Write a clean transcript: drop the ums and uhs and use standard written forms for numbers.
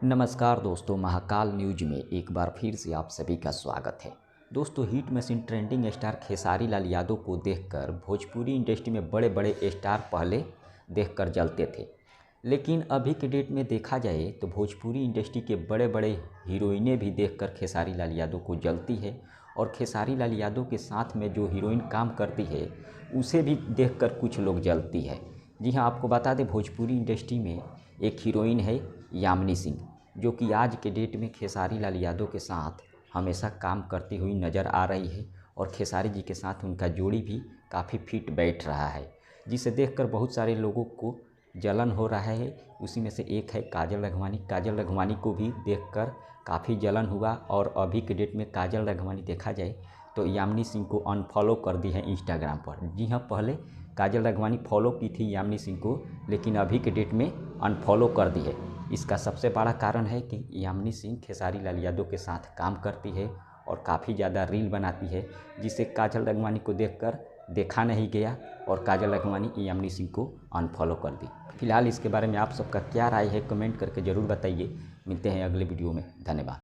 नमस्कार दोस्तों, महाकाल न्यूज में एक बार फिर से आप सभी का स्वागत है। दोस्तों, hit machine trending star Khesari Lal Yadav को देखकर भोजपुरी इंडस्ट्री में बड़े बड़े स्टार पहले देखकर जलते थे, लेकिन अभी के डेट में देखा जाए तो भोजपुरी इंडस्ट्री के बड़े बड़े हीरोइनें भी देखकर खेसारी लाल यादव को जलती है और खेसारी लाल यादव के साथ में जो हीरोइन काम करती है उसे भी देखकर कुछ लोग जलती है। जी हाँ, आपको बता दें, भोजपुरी इंडस्ट्री में एक हीरोइन है यामिनी सिंह, जो कि आज के डेट में खेसारी लाल यादव के साथ हमेशा काम करती हुई नज़र आ रही है और खेसारी जी के साथ उनका जोड़ी भी काफ़ी फिट बैठ रहा है, जिसे देखकर बहुत सारे लोगों को जलन हो रहा है। उसी में से एक है काजल राघवानी। काजल राघवानी को भी देखकर काफ़ी जलन हुआ और अभी के डेट में काजल राघवानी देखा जाए तो यामिनी सिंह को अनफॉलो कर दी है इंस्टाग्राम पर। जी हाँ, पहले काजल राघवानी फॉलो की थी यामिनी सिंह को, लेकिन अभी के डेट में अनफॉलो कर दी है। इसका सबसे बड़ा कारण है कि यामिनी सिंह खेसारी लाल यादव के साथ काम करती है और काफ़ी ज़्यादा रील बनाती है, जिसे काजल राघवानी को देखकर देखा नहीं गया और काजल राघवानी यामिनी सिंह को अनफॉलो कर दी। फिलहाल इसके बारे में आप सबका क्या राय है, कमेंट करके ज़रूर बताइए। मिलते हैं अगले वीडियो में। धन्यवाद।